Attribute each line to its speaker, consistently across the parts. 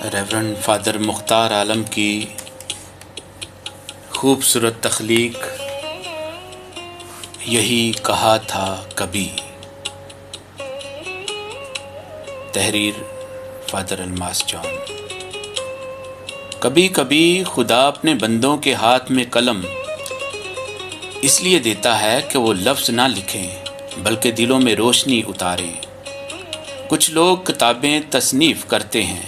Speaker 1: Reverend father مختار عالم کی خوبصورت تخلیق یہی کہا تھا کبھی. تحریر فادر الماس جان. کبھی کبھی خدا اپنے بندوں کے ہاتھ میں قلم اس لیے دیتا ہے کہ وہ لفظ نہ لکھیں بلکہ دلوں میں روشنی اتاریں. کچھ لوگ کتابیں تصنیف کرتے ہیں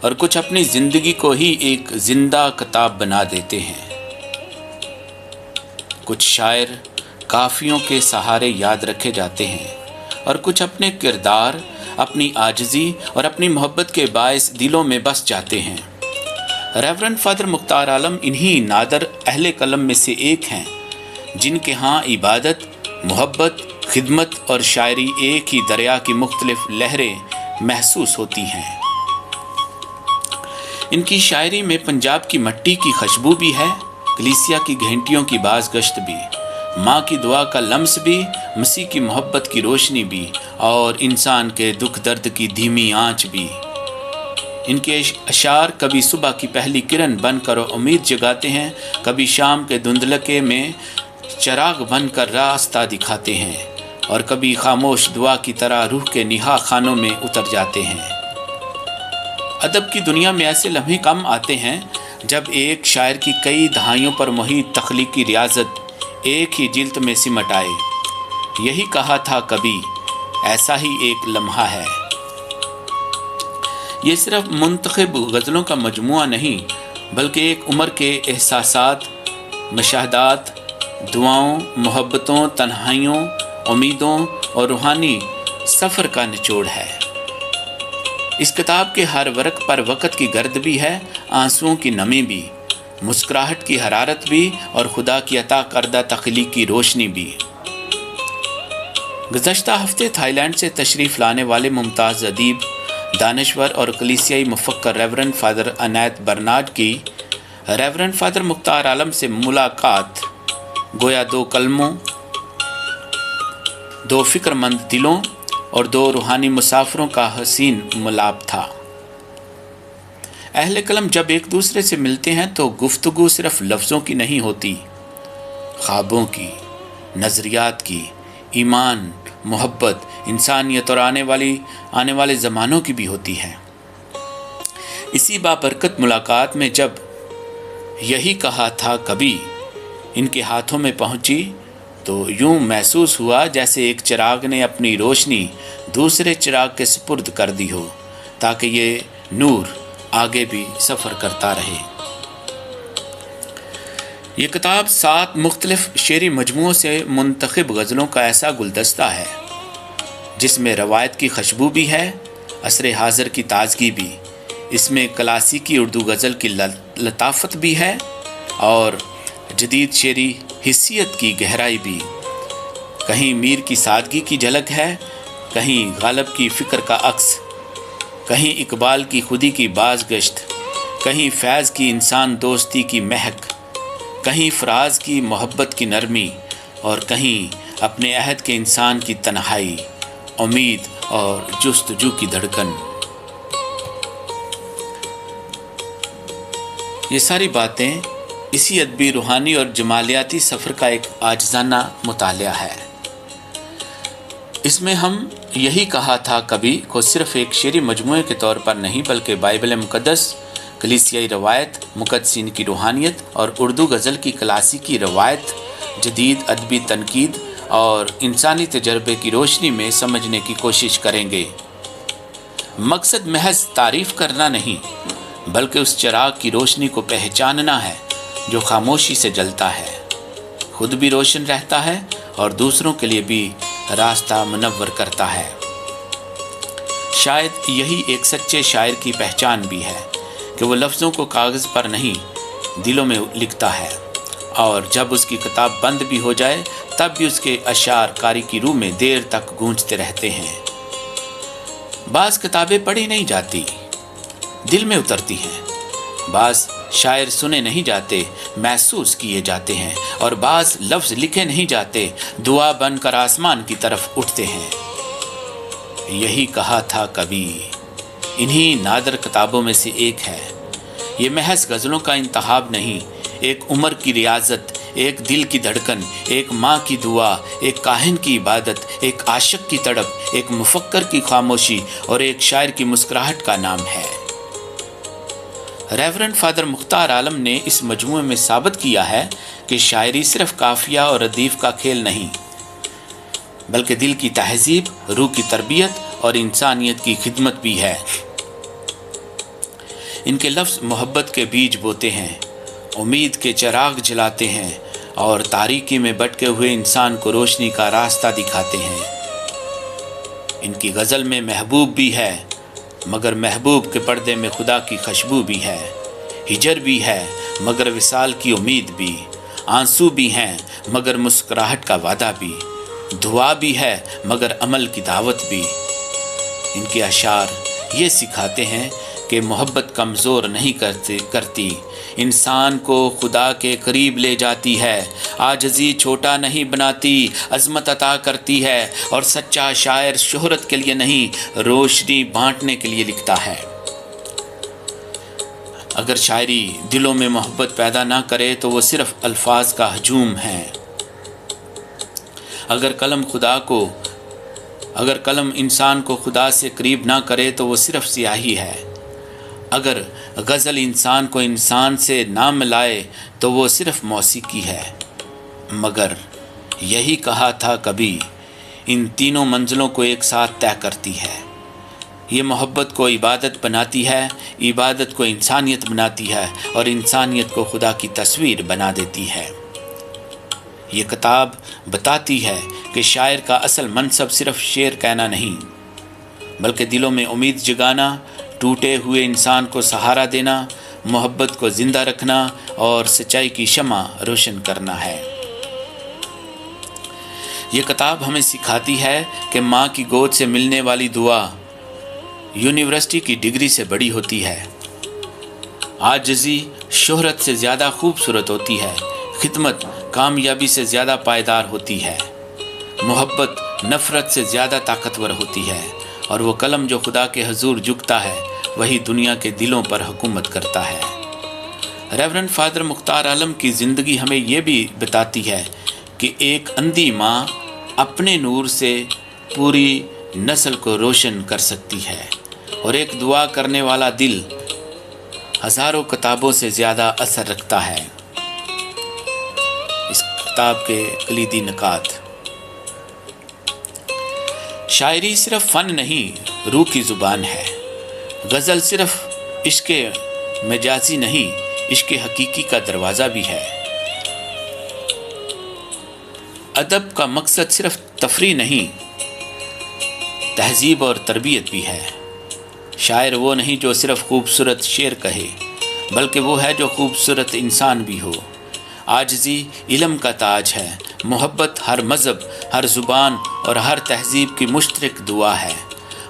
Speaker 1: اور کچھ اپنی زندگی کو ہی ایک زندہ کتاب بنا دیتے ہیں. کچھ شاعر کافیوں کے سہارے یاد رکھے جاتے ہیں اور کچھ اپنے کردار، اپنی عاجزی اور اپنی محبت کے باعث دلوں میں بس جاتے ہیں. ریورنڈ فادر مختار عالم انہی نادر اہل قلم میں سے ایک ہیں جن کے ہاں عبادت، محبت، خدمت اور شاعری ایک ہی دریا کی مختلف لہریں محسوس ہوتی ہیں. ان کی شاعری میں پنجاب کی مٹی کی خوشبو بھی ہے، کلیسیا کی گھنٹیوں کی باز گشت بھی، ماں کی دعا کا لمس بھی، مسیح کی محبت کی روشنی بھی اور انسان کے دکھ درد کی دھیمی آنچ بھی. ان کے اشعار کبھی صبح کی پہلی کرن بن کر امید جگاتے ہیں، کبھی شام کے دھندلکے میں چراغ بن کر راستہ دکھاتے ہیں اور کبھی خاموش دعا کی طرح روح کے نہا خانوں میں اتر جاتے ہیں. ادب کی دنیا میں ایسے لمحے کم آتے ہیں جب ایک شاعر کی کئی دہائیوں پر محیط تخلیقی ریاضت ایک ہی جلد میں سمٹ آئے. یہی کہا تھا کبھی، ایسا ہی ایک لمحہ ہے. یہ صرف منتخب غزلوں کا مجموعہ نہیں بلکہ ایک عمر کے احساسات، مشاہدات، دعاؤں، محبتوں، تنہائیوں، امیدوں اور روحانی سفر کا نچوڑ ہے. اس کتاب کے ہر ورق پر وقت کی گرد بھی ہے، آنسوؤں کی نمی بھی، مسکراہٹ کی حرارت بھی اور خدا کی عطا کردہ تخلیقی روشنی بھی. گزشتہ ہفتے تھائی لینڈ سے تشریف لانے والے ممتاز ادیب، دانشور اور کلیسیائی مفکر ریورنڈ فادر عنایت برنارڈ کی ریورنڈ فادر مختار عالم سے ملاقات گویا دو قلموں، دو فکر مند دلوں اور دو روحانی مسافروں کا حسین ملاپ تھا. اہل قلم جب ایک دوسرے سے ملتے ہیں تو گفتگو صرف لفظوں کی نہیں ہوتی، خوابوں کی، نظریات کی، ایمان، محبت، انسانیت اور آنے والے زمانوں کی بھی ہوتی ہے. اسی بابرکت ملاقات میں جب یہی کہا تھا کبھی ان کے ہاتھوں میں پہنچی تو یوں محسوس ہوا جیسے ایک چراغ نے اپنی روشنی دوسرے چراغ کے سپرد کر دی ہو تاکہ یہ نور آگے بھی سفر کرتا رہے. یہ کتاب 7 مختلف شعری مجموعوں سے منتخب غزلوں کا ایسا گلدستہ ہے جس میں روایت کی خوشبو بھی ہے، عصر حاضر کی تازگی بھی، اس میں کلاسیکی اردو غزل کی لطافت بھی ہے اور جدید شعری حسیت کی گہرائی بھی. کہیں میر کی سادگی کی جھلک ہے، کہیں غالب کی فکر کا عکس، کہیں اقبال کی خودی کی باز گشت، کہیں فیض کی انسان دوستی کی مہک، کہیں فراز کی محبت کی نرمی اور کہیں اپنے عہد کے انسان کی تنہائی، امید اور جستجو کی دھڑکن. یہ ساری باتیں اسی ادبی، روحانی اور جمالیاتی سفر کا ایک عاجزانہ مطالعہ ہے. اس میں ہم یہی کہا تھا کبھی کو صرف ایک شعری مجموعے کے طور پر نہیں بلکہ بائبل مقدس، کلیسیائی روایت، مقدسین کی روحانیت اور اردو غزل کی کلاسیکی روایت، جدید ادبی تنقید اور انسانی تجربے کی روشنی میں سمجھنے کی کوشش کریں گے. مقصد محض تعریف کرنا نہیں بلکہ اس چراغ کی روشنی کو پہچاننا ہے جو خاموشی سے جلتا ہے، خود بھی روشن رہتا ہے اور دوسروں کے لیے بھی راستہ منور کرتا ہے. شاید یہی ایک سچے شاعر کی پہچان بھی ہے کہ وہ لفظوں کو کاغذ پر نہیں دلوں میں لکھتا ہے اور جب اس کی کتاب بند بھی ہو جائے تب بھی اس کے اشعار قاری کی روح میں دیر تک گونجتے رہتے ہیں. بعض کتابیں پڑھی نہیں جاتی، دل میں اترتی ہیں. بعض شاعر سنے نہیں جاتے، محسوس کیے جاتے ہیں اور بعض لفظ لکھے نہیں جاتے، دعا بن کر آسمان کی طرف اٹھتے ہیں. یہی کہا تھا کبھی، انہی نادر کتابوں میں سے ایک ہے۔ یہ محض غزلوں کا انتخاب نہیں، ایک عمر کی ریاضت، ایک دل کی دھڑکن، ایک ماں کی دعا، ایک کاہن کی عبادت، ایک عاشق کی تڑپ، ایک مفکر کی خاموشی اور ایک شاعر کی مسکراہٹ کا نام ہے۔ ریورنڈ فادر مختار عالم نے اس مجموعے میں ثابت کیا ہے کہ شاعری صرف قافیہ اور ردیف کا کھیل نہیں، بلکہ دل کی تہذیب، روح کی تربیت اور انسانیت کی خدمت بھی ہے۔ ان کے لفظ محبت کے بیج بوتے ہیں، امید کے چراغ جلاتے ہیں اور تاریکی میں بٹکے ہوئے انسان کو روشنی کا راستہ دکھاتے ہیں۔ ان کی غزل میں محبوب بھی ہے، مگر محبوب کے پردے میں خدا کی خوشبو بھی ہے، ہجر بھی ہے مگر وصال کی امید بھی، آنسو بھی ہیں مگر مسکراہٹ کا وعدہ بھی، دعا بھی ہے مگر عمل کی دعوت بھی۔ ان کے اشعار یہ سکھاتے ہیں کہ محبت کمزور نہیں کرتی، انسان کو خدا کے قریب لے جاتی ہے، عاجزی چھوٹا نہیں بناتی، عظمت عطا کرتی ہے، اور سچا شاعر شہرت کے لیے نہیں، روشنی بانٹنے کے لیے لکھتا ہے۔ اگر شاعری دلوں میں محبت پیدا نہ کرے تو وہ صرف الفاظ کا ہجوم ہے۔ اگر قلم انسان کو خدا سے قریب نہ کرے تو وہ صرف سیاہی ہے۔ اگر غزل انسان کو انسان سے نہ ملائے تو وہ صرف موسیقی ہے۔ مگر یہی کہا تھا کبھی، ان تینوں منزلوں کو ایک ساتھ طے کرتی ہے۔ یہ محبت کو عبادت بناتی ہے، عبادت کو انسانیت بناتی ہے، اور انسانیت کو خدا کی تصویر بنا دیتی ہے۔ یہ کتاب بتاتی ہے کہ شاعر کا اصل منصب صرف شعر کہنا نہیں، بلکہ دلوں میں امید جگانا، ٹوٹے ہوئے انسان کو سہارا دینا، محبت کو زندہ رکھنا اور سچائی کی شمع روشن کرنا ہے۔ یہ کتاب ہمیں سکھاتی ہے کہ ماں کی گود سے ملنے والی دعا یونیورسٹی کی ڈگری سے بڑی ہوتی ہے، عاجزی شہرت سے زیادہ خوبصورت ہوتی ہے، خدمت کامیابی سے زیادہ پائیدار ہوتی ہے، محبت نفرت سے زیادہ طاقتور ہوتی ہے، اور وہ قلم جو خدا کے حضور جھکتا ہے وہی دنیا کے دلوں پر حکومت کرتا ہے۔ ریورنڈ فادر مختار عالم کی زندگی ہمیں یہ بھی بتاتی ہے کہ ایک اندھی ماں اپنے نور سے پوری نسل کو روشن کر سکتی ہے، اور ایک دعا کرنے والا دل ہزاروں کتابوں سے زیادہ اثر رکھتا ہے۔ اس کتاب کے کلیدی نکات: شاعری صرف فن نہیں، روح کی زبان ہے۔ غزل صرف عشق مجازی نہیں، عشق حقیقی کا دروازہ بھی ہے۔ ادب کا مقصد صرف تفریح نہیں، تہذیب اور تربیت بھی ہے۔ شاعر وہ نہیں جو صرف خوبصورت شعر کہے، بلکہ وہ ہے جو خوبصورت انسان بھی ہو۔ عاجزی علم کا تاج ہے، محبت ہر مذہب، ہر زبان اور ہر تہذیب کی مشترک دعا ہے۔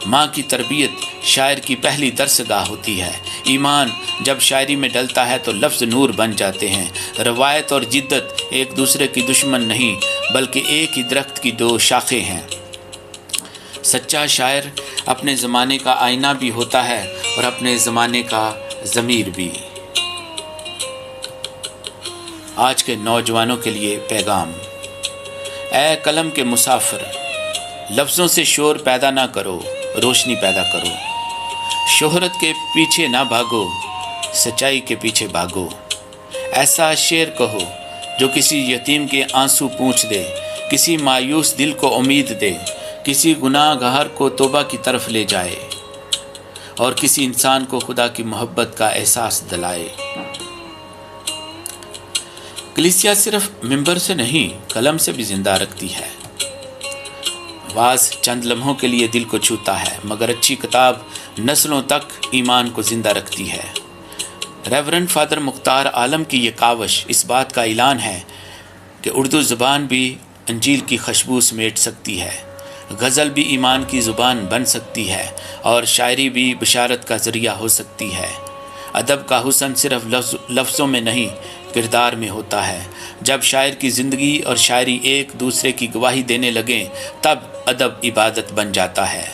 Speaker 1: ماں کی تربیت شاعر کی پہلی درسگاہ ہوتی ہے۔ ایمان جب شاعری میں ڈلتا ہے تو لفظ نور بن جاتے ہیں۔ روایت اور جدت ایک دوسرے کی دشمن نہیں، بلکہ ایک ہی درخت کی دو شاخیں ہیں۔ سچا شاعر اپنے زمانے کا آئینہ بھی ہوتا ہے اور اپنے زمانے کا ضمیر بھی۔ آج کے نوجوانوں کے لیے پیغام: اے قلم کے مسافر، لفظوں سے شور پیدا نہ کرو، روشنی پیدا کرو۔ شہرت کے پیچھے نہ بھاگو، سچائی کے پیچھے بھاگو۔ ایسا شعر کہو جو کسی یتیم کے آنسو پونچھ دے، کسی مایوس دل کو امید دے، کسی گناہ گار کو توبہ کی طرف لے جائے، اور کسی انسان کو خدا کی محبت کا احساس دلائے۔ کلیسیا صرف ممبر سے نہیں، قلم سے بھی زندہ رکھتی ہے۔ واز چند لمحوں کے لیے دل کو چھوتا ہے، مگر اچھی کتاب نسلوں تک ایمان کو زندہ رکھتی ہے۔ ریورنڈ فادر مختار عالم کی یہ کاوش اس بات کا اعلان ہے کہ اردو زبان بھی انجیل کی خوشبو سمیٹ سکتی ہے، غزل بھی ایمان کی زبان بن سکتی ہے، اور شاعری بھی بشارت کا ذریعہ ہو سکتی ہے۔ ادب کا حسن صرف لفظوں میں نہیں، کردار میں ہوتا ہے۔ جب شاعر کی زندگی اور شاعری ایک دوسرے کی گواہی دینے لگیں، تب ادب عبادت بن جاتا ہے۔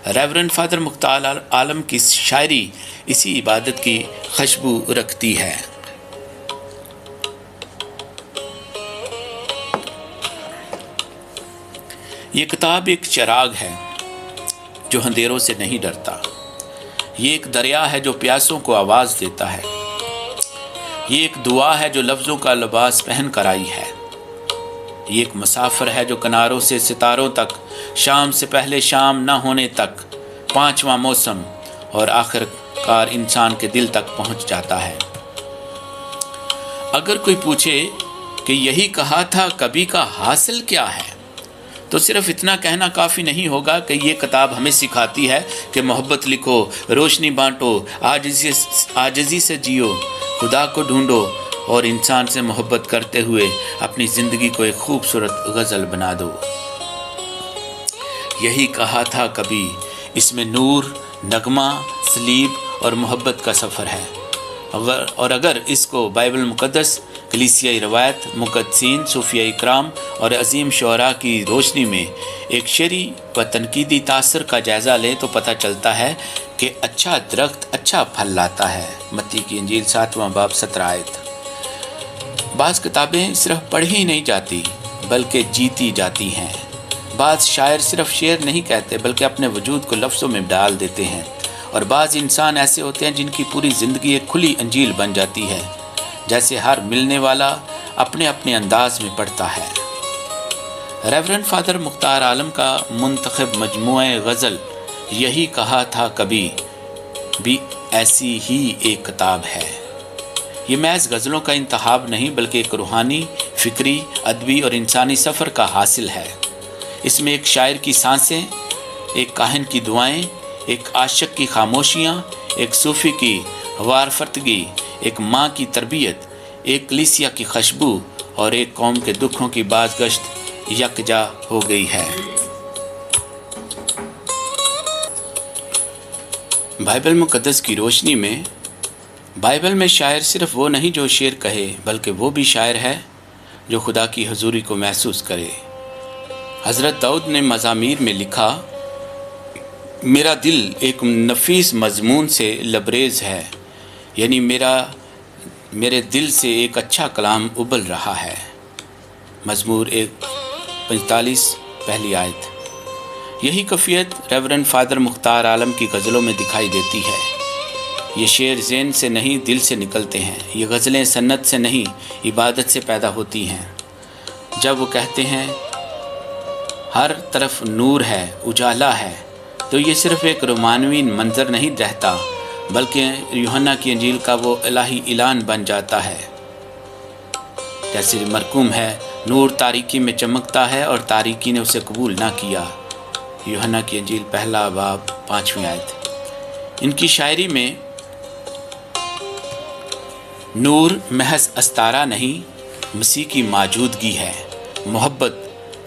Speaker 1: ریورنڈ فادر مختار عالم کی شاعری اسی عبادت کی خوشبو رکھتی ہے۔ یہ کتاب ایک چراغ ہے جو اندھیروں سے نہیں ڈرتا، یہ ایک دریا ہے جو پیاسوں کو آواز دیتا ہے، یہ ایک دعا ہے جو لفظوں کا لباس پہن کر آئی ہے، یہ ایک مسافر ہے جو کناروں سے ستاروں تک، شام سے پہلے شام نہ ہونے تک، پانچواں موسم اور آخر کار انسان کے دل تک پہنچ جاتا ہے۔ اگر کوئی پوچھے کہ یہی کہا تھا کبھی کا حاصل کیا ہے، تو صرف اتنا کہنا کافی نہیں ہوگا کہ یہ کتاب ہمیں سکھاتی ہے کہ محبت لکھو، روشنی بانٹو، عاجزی سے جیو، خدا کو ڈھونڈو اور انسان سے محبت کرتے ہوئے اپنی زندگی کو ایک خوبصورت غزل بنا دو۔ یہی کہا تھا کبھی، اس میں نور، نغمہ، صلیب اور محبت کا سفر ہے، اور اگر اس کو بائبل مقدس، کلیسیائی روایت، مقدسین، صوفیہ اکرام اور عظیم شعراء کی روشنی میں ایک شعری و تنقیدی تاثر کا جائزہ لیں تو پتہ چلتا ہے کہ اچھا درخت اچھا پھل لاتا ہے۔ متی کی انجیل 7واں باب 17 آیت۔ بعض کتابیں صرف پڑھی نہیں جاتی بلکہ جیتی جاتی ہیں۔ بعض شاعر صرف شعر نہیں کہتے بلکہ اپنے وجود کو لفظوں میں ڈال دیتے ہیں، اور بعض انسان ایسے ہوتے ہیں جن کی پوری زندگی ایک کھلی انجیل بن جاتی ہے، جیسے ہر ملنے والا اپنے اپنے انداز میں پڑھتا ہے۔ ریورنڈ فادر مختار عالم کا منتخب مجموعہ غزل یہی کہا تھا کبھی بھی ایسی ہی ایک کتاب ہے۔ یہ محض غزلوں کا انتخاب نہیں بلکہ ایک روحانی، فکری، ادبی اور انسانی سفر کا حاصل ہے۔ اس میں ایک شاعر کی سانسیں، ایک کاہن کی دعائیں، ایک عاشق کی خاموشیاں، ایک صوفی کی وارفتگی، ایک ماں کی تربیت، ایک کلیسیا کی خوشبو اور ایک قوم کے دکھوں کی بازگشت یکجا ہو گئی ہے۔ بائبل مقدس کی روشنی میں بائبل میں شاعر صرف وہ نہیں جو شعر کہے بلکہ وہ بھی شاعر ہے جو خدا کی حضوری کو محسوس کرے۔ حضرت داؤد نے مزامیر میں لکھا، میرا دل ایک نفیس مضمون سے لبریز ہے، یعنی میرے دل سے ایک اچھا کلام ابل رہا ہے۔ مزمور 45 پہلی آیت۔ یہی کیفیت ریورنڈ فادر مختار عالم کی غزلوں میں دکھائی دیتی ہے۔ یہ شعر ذہن سے نہیں دل سے نکلتے ہیں، یہ غزلیں سنت سے نہیں عبادت سے پیدا ہوتی ہیں۔ جب وہ کہتے ہیں ہر طرف نور ہے، اجالا ہے، تو یہ صرف ایک رومانوی منظر نہیں رہتا بلکہ یوحنا کی انجیل کا وہ الہی اعلان بن جاتا ہے۔ جیسے مرقوم ہے، نور تاریکی میں چمکتا ہے اور تاریکی نے اسے قبول نہ کیا۔ یوحنا کی انجیل 1 باب 5 آیت۔ ان کی شاعری میں نور محض استارہ نہیں، مسیح کی موجودگی ہے۔ محبت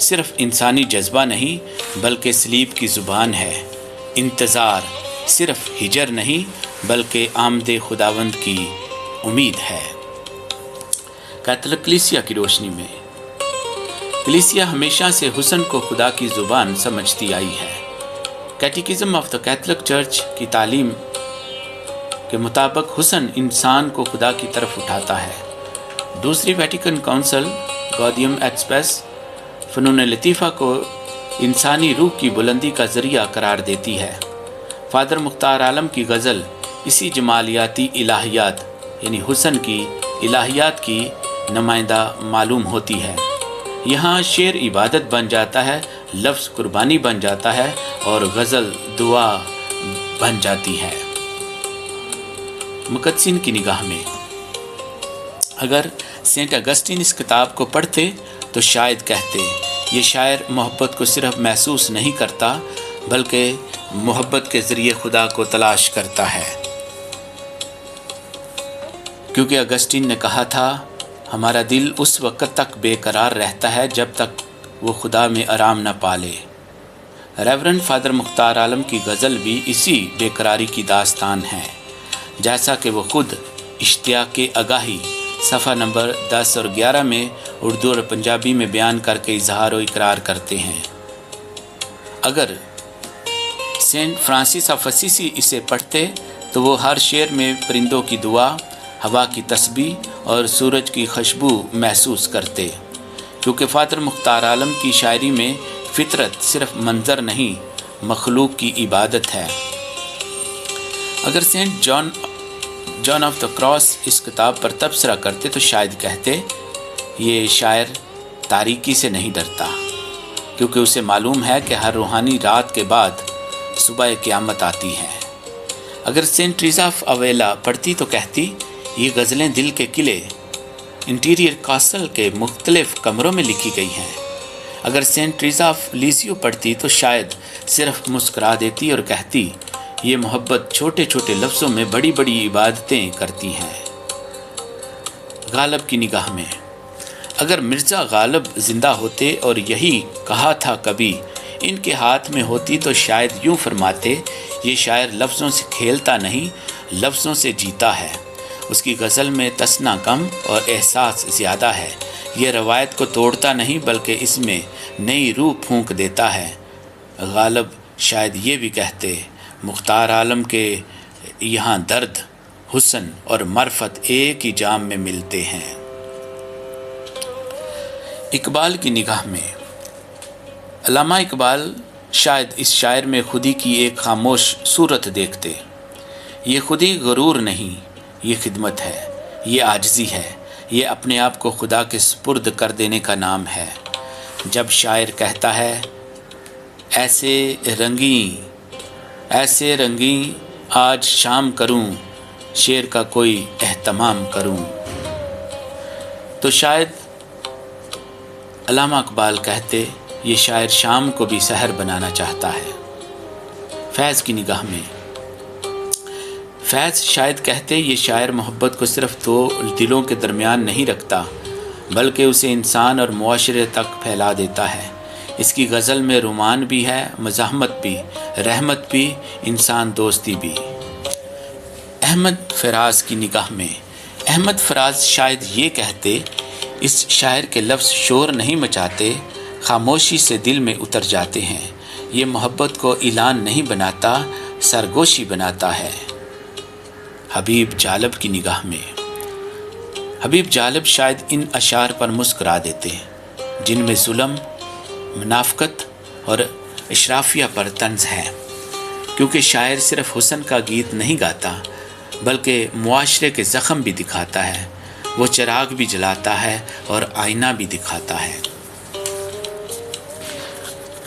Speaker 1: صرف انسانی جذبہ نہیں بلکہ صلیب کی زبان ہے۔ انتظار صرف ہجر نہیں بلکہ آمد خداوند کی امید ہے۔ کیتھولک کلیسیا کی روشنی میں کلیسیا ہمیشہ سے حسن کو خدا کی زبان سمجھتی آئی ہے۔ کیٹیکزم آف دا کیتھولک چرچ کی تعلیم کے مطابق حسن انسان کو خدا کی طرف اٹھاتا ہے۔ دوسری ویٹیکن کونسل گاڈیم ایٹ اسپیس فنون لطیفہ کو انسانی روح کی بلندی کا ذریعہ قرار دیتی ہے۔ فادر مختار عالم کی غزل اسی جمالیاتی الہیات یعنی حسن کی الہیات کی نمائندہ معلوم ہوتی ہے۔ یہاں شعر عبادت بن جاتا ہے، لفظ قربانی بن جاتا ہے اور غزل دعا بن جاتی ہے۔ مقدسین کی نگاہ میں اگر سینٹ اگسٹین اس کتاب کو پڑھتے تو شاید کہتے یہ شاعر محبت کو صرف محسوس نہیں کرتا بلکہ محبت کے ذریعے خدا کو تلاش کرتا ہے، کیونکہ اگسٹین نے کہا تھا ہمارا دل اس وقت تک بے قرار رہتا ہے جب تک وہ خدا میں آرام نہ پالے۔ ریورنڈ فادر مختار عالم کی غزل بھی اسی بے قراری کی داستان ہے، جیسا کہ وہ خود اشتیاق آگاہی صفحہ نمبر 10 اور 11 میں اردو اور پنجابی میں بیان کر کے اظہار و اقرار کرتے ہیں۔ اگر سینٹ فرانسس آف اسیسی اسے پڑھتے تو وہ ہر شعر میں پرندوں کی دعا، ہوا کی تسبیح اور سورج کی خوشبو محسوس کرتے، کیونکہ فادر مختار عالم کی شاعری میں فطرت صرف منظر نہیں، مخلوق کی عبادت ہے۔ اگر Saint John of the Cross اس کتاب پر تبصرہ کرتے تو شاید کہتے یہ شاعر تاریکی سے نہیں ڈرتا، کیونکہ اسے معلوم ہے کہ ہر روحانی رات کے بعد صبح قیامت آتی ہے۔ اگر سینٹ ٹریزا آف اویلا پڑھتی تو کہتی یہ غزلیں دل کے قلعے انٹیریئر کاسل کے مختلف کمروں میں لکھی گئی ہیں۔ اگر سینٹ ٹریزا آف لیسیو پڑھتی تو شاید صرف مسکرا دیتی اور کہتی یہ محبت چھوٹے چھوٹے لفظوں میں بڑی بڑی عبادتیں کرتی ہیں۔ غالب کی نگاہ میں، اگر مرزا غالب زندہ ہوتے اور یہی کہا تھا کبھی ان کے ہاتھ میں ہوتی تو شاید یوں فرماتے یہ شاعر لفظوں سے کھیلتا نہیں، لفظوں سے جیتا ہے۔ اس کی غزل میں تسنا کم اور احساس زیادہ ہے۔ یہ روایت کو توڑتا نہیں بلکہ اس میں نئی روح پھونک دیتا ہے۔ غالب شاید یہ بھی کہتے مختار عالم کے یہاں درد، حسن اور معرفت ایک ہی جام میں ملتے ہیں۔ اقبال کی نگاہ میں، علامہ اقبال شاید اس شاعر میں خودی کی ایک خاموش صورت دیکھتے۔ یہ خودی غرور نہیں، یہ خدمت ہے، یہ عاجزی ہے، یہ اپنے آپ کو خدا کے سپرد کر دینے کا نام ہے۔ جب شاعر کہتا ہے ایسے رنگیں آج شام کروں، شعر کا کوئی اہتمام کروں، تو شاید علامہ اقبال کہتے یہ شاعر شام کو بھی سحر بنانا چاہتا ہے۔ فیض کی نگاہ میں، فیض شاید کہتے یہ شاعر محبت کو صرف دو دلوں کے درمیان نہیں رکھتا بلکہ اسے انسان اور معاشرے تک پھیلا دیتا ہے۔ اس کی غزل میں رومان بھی ہے، مزاحمت بھی، رحمت بھی، انسان دوستی بھی۔ احمد فراز کی نگاہ میں، احمد فراز شاید یہ کہتے اس شاعر کے لفظ شور نہیں مچاتے، خاموشی سے دل میں اتر جاتے ہیں۔ یہ محبت کو اعلان نہیں بناتا، سرگوشی بناتا ہے۔ حبیب جالب کی نگاہ میں، حبیب جالب شاید ان اشعار پر مسکرا دیتے جن میں ظلم، منافقت اور اشرافیہ پر طنز ہے، کیونکہ شاعر صرف حسن کا گیت نہیں گاتا بلکہ معاشرے کے زخم بھی دکھاتا ہے۔ وہ چراغ بھی جلاتا ہے اور آئینہ بھی دکھاتا ہے۔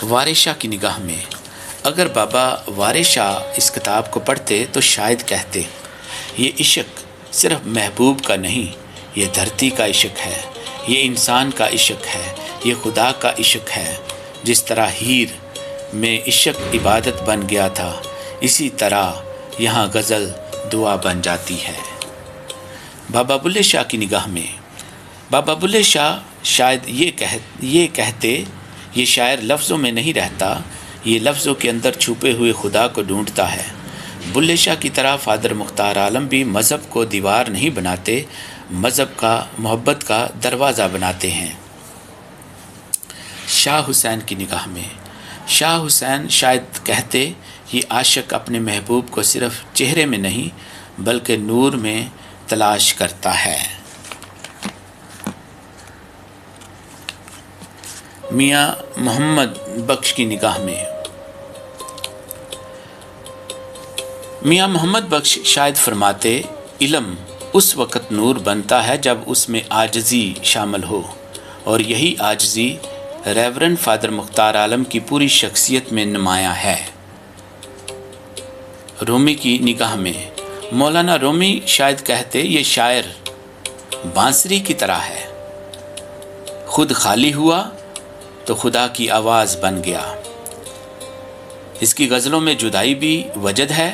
Speaker 1: وارث شاہ کی نگاہ میں، اگر بابا وارث شاہ اس کتاب کو پڑھتے تو شاید کہتے یہ عشق صرف محبوب کا نہیں، یہ دھرتی کا عشق ہے، یہ انسان کا عشق ہے، یہ خدا کا عشق ہے۔ جس طرح ہیر میں عشق عبادت بن گیا تھا، اسی طرح یہاں غزل دعا بن جاتی ہے۔ بابا بلے شاہ کی نگاہ میں، بابا بلے شاہ شاید یہ کہتے یہ شاعر لفظوں میں نہیں رہتا، یہ لفظوں کے اندر چھپے ہوئے خدا کو ڈھونڈتا ہے۔ بلے شاہ کی طرح فادر مختار عالم بھی مذہب کو دیوار نہیں بناتے، مذہب کا محبت کا دروازہ بناتے ہیں۔ شاہ حسین کی نگاہ میں، شاہ حسین شاید کہتے یہ عاشق اپنے محبوب کو صرف چہرے میں نہیں بلکہ نور میں تلاش کرتا ہے۔ میاں محمد بخش کی نگاہ میں، میاں محمد بخش شاید فرماتے علم اس وقت نور بنتا ہے جب اس میں عاجزی شامل ہو، اور یہی عاجزی ریورنڈ فادر مختار عالم کی پوری شخصیت میں نمایاں ہے۔ رومی کی نگاہ میں، مولانا رومی شاید کہتے یہ شاعر بانسری کی طرح ہے، خود خالی ہوا تو خدا کی آواز بن گیا۔ اس کی غزلوں میں جدائی بھی وجد ہے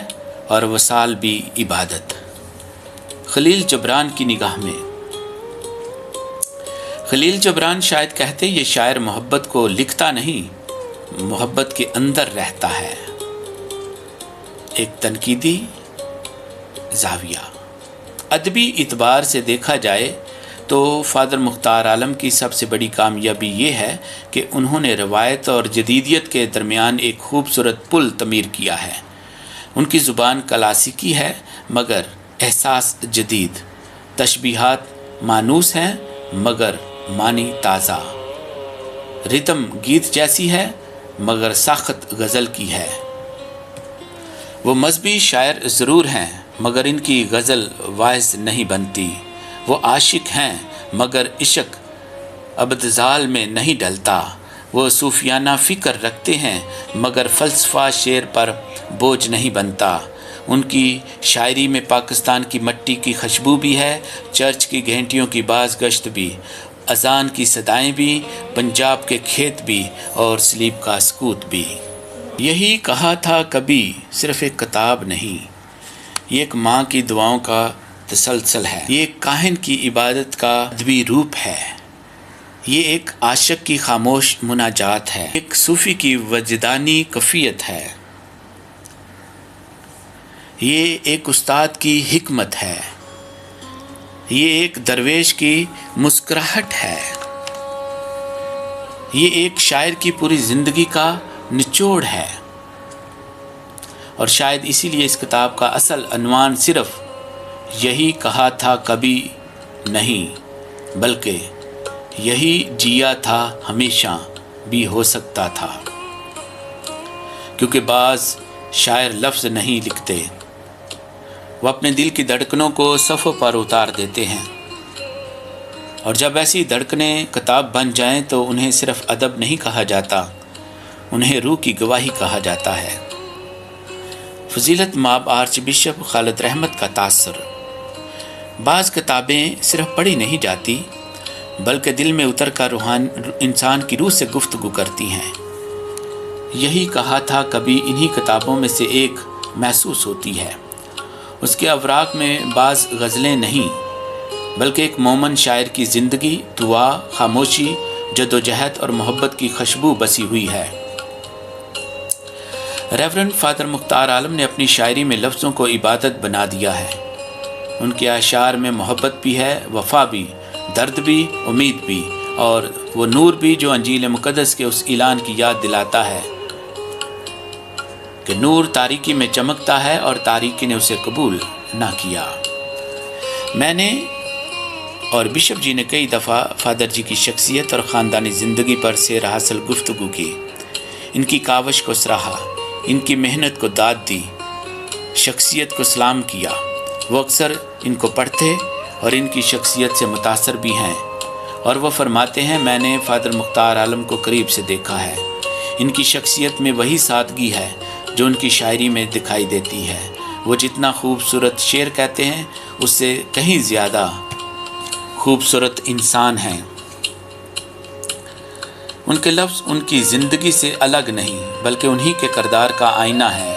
Speaker 1: اور وصال بھی عبادت۔ خلیل جبران کی نگاہ میں، خلیل جبران شاید کہتے یہ شاعر محبت کو لکھتا نہیں، محبت کے اندر رہتا ہے۔ ایک تنقیدی زاویہ، ادبی اعتبار سے دیکھا جائے تو فادر مختار عالم کی سب سے بڑی کامیابی یہ ہے کہ انہوں نے روایت اور جدیدیت کے درمیان ایک خوبصورت پل تعمیر کیا ہے۔ ان کی زبان کلاسیکی ہے مگر احساس جدید، تشبیہات مانوس ہیں مگر معنی تازہ، ردم گیت جیسی ہے مگر ساخت غزل کی ہے۔ وہ مذہبی شاعر ضرور ہیں مگر ان کی غزل واعظ نہیں بنتی، وہ عاشق ہیں مگر عشق ابتذال میں نہیں ڈلتا، وہ صوفیانہ فکر رکھتے ہیں مگر فلسفہ شعر پر بوجھ نہیں بنتا۔ ان کی شاعری میں پاکستان کی مٹی کی خوشبو بھی ہے، چرچ کی گھنٹیوں کی باز گشت بھی، اذان کی صدائیں بھی، پنجاب کے کھیت بھی اور سلیب کا سکوت بھی۔ یہی کہا تھا کبھی صرف ایک کتاب نہیں، یہ ایک ماں کی دعاؤں کا تسلسل ہے، یہ ایک کاہن کی عبادت کا ادبی روپ ہے، یہ ایک عاشق کی خاموش مناجات ہے، ایک صوفی کی وجدانی کفیت ہے، یہ ایک استاد کی حکمت ہے، یہ ایک درویش کی مسکراہٹ ہے، یہ ایک شاعر کی پوری زندگی کا نچوڑ ہے۔ اور شاید اسی لیے اس کتاب کا اصل عنوان صرف یہی کہا تھا کبھی نہیں بلکہ یہی جیا تھا ہمیشہ بھی ہو سکتا تھا، کیونکہ بعض شاعر لفظ نہیں لکھتے، وہ اپنے دل کی دھڑکنوں کو صفحوں پر اتار دیتے ہیں، اور جب ایسی دھڑکنیں کتاب بن جائیں تو انہیں صرف ادب نہیں کہا جاتا، انہیں روح کی گواہی کہا جاتا ہے۔ فضیلت مآب آرچ بشپ خالد رحمت کا تاثر۔ بعض کتابیں صرف پڑھی نہیں جاتی بلکہ دل میں اتر کر انسان کی روح سے گفتگو کرتی ہیں۔ یہی کہا تھا کبھی انہی کتابوں میں سے ایک محسوس ہوتی ہے۔ اس کے اوراق میں بعض غزلیں نہیں بلکہ ایک مومن شاعر کی زندگی، دعا، خاموشی، جدوجہد اور محبت کی خوشبو بسی ہوئی ہے۔ ریورنڈ فادر مختار عالم نے اپنی شاعری میں لفظوں کو عبادت بنا دیا ہے۔ ان کے اشعار میں محبت بھی ہے، وفا بھی، درد بھی، امید بھی، اور وہ نور بھی جو انجیل مقدس کے اس اعلان کی یاد دلاتا ہے کہ نور تاریکی میں چمکتا ہے اور تاریکی نے اسے قبول نہ کیا۔ میں نے اور بشپ جی نے کئی دفعہ فادر جی کی شخصیت اور خاندانی زندگی پر سیر حاصل گفتگو کی، ان کی کاوش کو سراہا، ان کی محنت کو داد دی، شخصیت کو سلام کیا۔ وہ اکثر ان کو پڑھتے اور ان کی شخصیت سے متاثر بھی ہیں، اور وہ فرماتے ہیں میں نے فادر مختار عالم کو قریب سے دیکھا ہے، ان کی شخصیت میں وہی سادگی ہے جو ان کی شاعری میں دکھائی دیتی ہے۔ وہ جتنا خوبصورت شعر کہتے ہیں اس سے کہیں زیادہ خوبصورت انسان ہیں۔ ان کے لفظ ان کی زندگی سے الگ نہیں بلکہ انہی کے کردار کا آئینہ ہے۔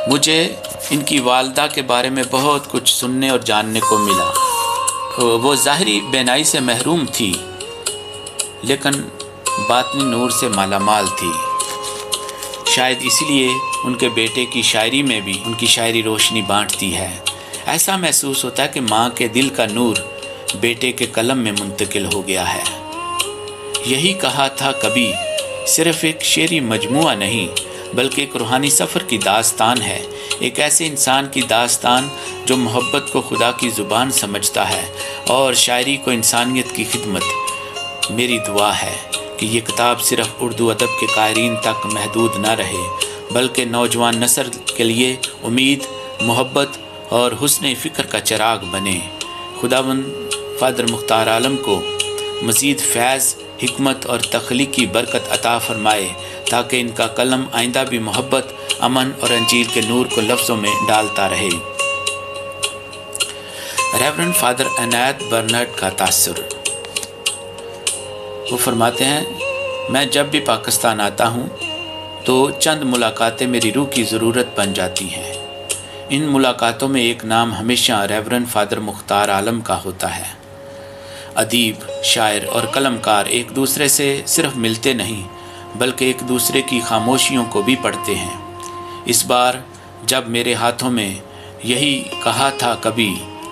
Speaker 1: مجھے ان کی والدہ کے بارے میں بہت کچھ سننے اور جاننے کو ملا۔ وہ ظاہری بینائی سے محروم تھی لیکن باطنی نور سے مالا مال تھی۔ شاید اسی لیے ان کے بیٹے کی شاعری میں بھی ان کی شاعری روشنی بانٹتی ہے۔ ایسا محسوس ہوتا ہے کہ ماں کے دل کا نور بیٹے کے قلم میں منتقل ہو گیا ہے۔ یہی کہا تھا کبھی صرف ایک شعری مجموعہ نہیں بلکہ ایک روحانی سفر کی داستان ہے، ایک ایسے انسان کی داستان جو محبت کو خدا کی زبان سمجھتا ہے اور شاعری کو انسانیت کی خدمت۔ میری دعا ہے کہ یہ کتاب صرف اردو ادب کے قائرین تک محدود نہ رہے بلکہ نوجوان نسل کے لیے امید، محبت اور حسن فکر کا چراغ بنے۔ خداوند فادر مختار عالم کو مزید فیض، حکمت اور تخلیقی برکت عطا فرمائے تاکہ ان کا قلم آئندہ بھی محبت، امن اور انجیل کے نور کو لفظوں میں ڈالتا رہے۔ ریورنڈ فادر عنایت برنارڈ کا تاثر۔ وہ فرماتے ہیں میں جب بھی پاکستان آتا ہوں تو چند ملاقاتیں میری روح کی ضرورت بن جاتی ہیں۔ ان ملاقاتوں میں ایک نام ہمیشہ ریورنڈ فادر مختار عالم کا ہوتا ہے۔ ادیب، شاعر اور قلمکار ایک دوسرے سے صرف ملتے نہیں بلکہ ایک دوسرے کی خاموشیوں کو بھی پڑھتے ہیں۔ اس بار جب میرے ہاتھوں میں یہی کہا تھا کبھی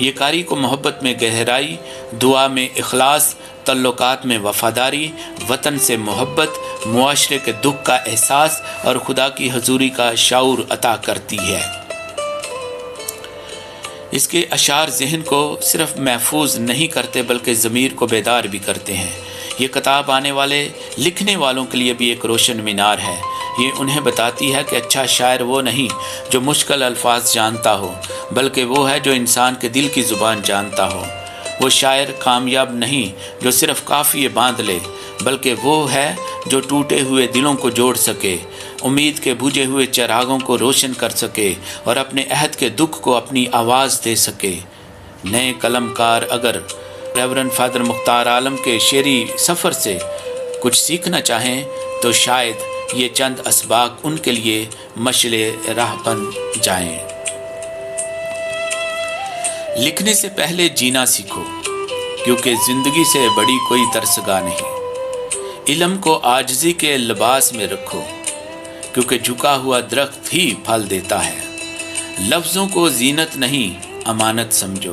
Speaker 1: یہ قاری کو محبت میں گہرائی، دعا میں اخلاص، تعلقات میں وفاداری، وطن سے محبت، معاشرے کے دکھ کا احساس اور خدا کی حضوری کا شعور عطا کرتی ہے۔ اس کے اشعار ذہن کو صرف محفوظ نہیں کرتے بلکہ ضمیر کو بیدار بھی کرتے ہیں۔ یہ کتاب آنے والے لکھنے والوں کے لیے بھی ایک روشن مینار ہے۔ یہ انہیں بتاتی ہے کہ اچھا شاعر وہ نہیں جو مشکل الفاظ جانتا ہو، بلکہ وہ ہے جو انسان کے دل کی زبان جانتا ہو۔ وہ شاعر کامیاب نہیں جو صرف قافیے باندھ لے، بلکہ وہ ہے جو ٹوٹے ہوئے دلوں کو جوڑ سکے، امید کے بجھے ہوئے چراغوں کو روشن کر سکے اور اپنے عہد کے دکھ کو اپنی آواز دے سکے۔ نئے قلم کار اگر ریورنڈ فادر مختار عالم کے شعری سفر سے کچھ سیکھنا چاہیں تو شاید یہ چند اسباق ان کے لیے مشعل راہ بن جائیں۔ لکھنے سے پہلے جینا سیکھو، کیونکہ زندگی سے بڑی کوئی درسگاہ نہیں۔ علم کو عاجزی کے لباس میں رکھو، کیونکہ جھکا ہوا درخت ہی پھل دیتا ہے۔ لفظوں کو زینت نہیں امانت سمجھو۔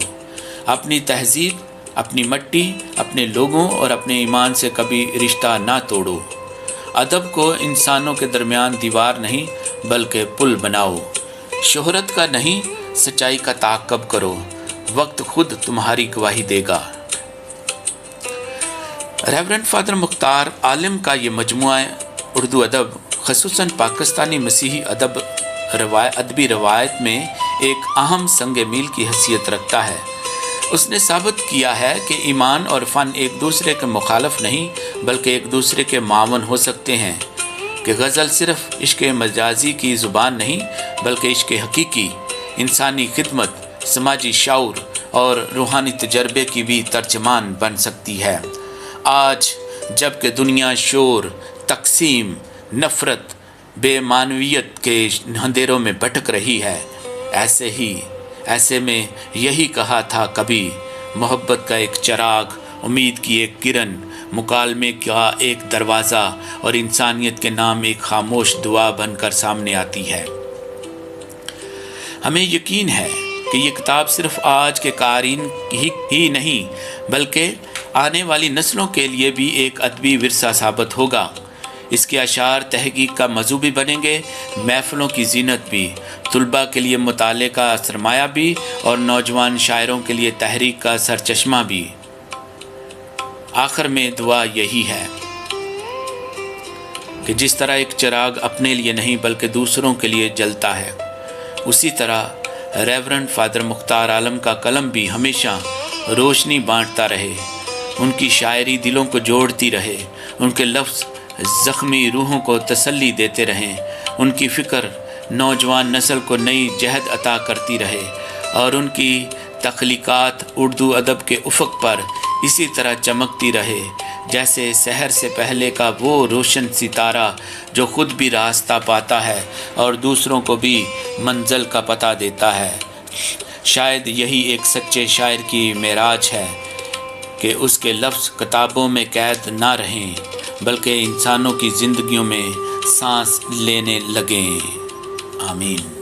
Speaker 1: اپنی تہذیب، اپنی مٹی، اپنے لوگوں اور اپنے ایمان سے کبھی رشتہ نہ توڑو۔ ادب کو انسانوں کے درمیان دیوار نہیں بلکہ پل بناؤ۔ شہرت کا نہیں سچائی کا تعاقب کرو، وقت خود تمہاری گواہی دے گا۔ ریورنڈ فادر مختار عالم کا یہ مجموعہ اردو ادب، خصوصاً پاکستانی مسیحی ادبی روایت میں ایک اہم سنگ میل کی حیثیت رکھتا ہے۔ اس نے ثابت کیا ہے کہ ایمان اور فن ایک دوسرے کے مخالف نہیں بلکہ ایک دوسرے کے معاون ہو سکتے ہیں، کہ غزل صرف عشق مجازی کی زبان نہیں بلکہ عشق حقیقی، انسانی خدمت، سماجی شعور اور روحانی تجربے کی بھی ترجمان بن سکتی ہے۔ آج جب کہ دنیا شور، تقسیم، نفرت، بے معنویت کے اندھیروں میں بھٹک رہی ہے، ایسے میں یہی کہا تھا کبھی، محبت کا ایک چراغ، امید کی ایک کرن، مکالمے کا ایک دروازہ اور انسانیت کے نام ایک خاموش دعا بن کر سامنے آتی ہے۔ ہمیں یقین ہے کہ یہ کتاب صرف آج کے قارئین ہی نہیں بلکہ آنے والی نسلوں کے لیے بھی ایک ادبی ورثہ ثابت ہوگا۔ اس کے اشعار تحقیق کا موضوع بھی بنیں گے، محفلوں کی زینت بھی، طلباء کے لیے مطالعے کا سرمایہ بھی اور نوجوان شاعروں کے لیے تحریک کا سرچشمہ بھی۔ آخر میں دعا یہی ہے کہ جس طرح ایک چراغ اپنے لیے نہیں بلکہ دوسروں کے لیے جلتا ہے، اسی طرح ریورنڈ فادر مختار عالم کا قلم بھی ہمیشہ روشنی بانٹتا رہے، ان کی شاعری دلوں کو جوڑتی رہے، ان کے لفظ زخمی روحوں کو تسلی دیتے رہیں، ان کی فکر نوجوان نسل کو نئی جہد عطا کرتی رہے اور ان کی تخلیقات اردو ادب کے افق پر اسی طرح چمکتی رہے جیسے سحر سے پہلے کا وہ روشن ستارہ جو خود بھی راستہ پاتا ہے اور دوسروں کو بھی منزل کا پتہ دیتا ہے۔ شاید یہی ایک سچے شاعر کی معراج ہے کہ اس کے لفظ کتابوں میں قید نہ رہیں بلکہ انسانوں کی زندگیوں میں سانس لینے لگیں۔ آمین۔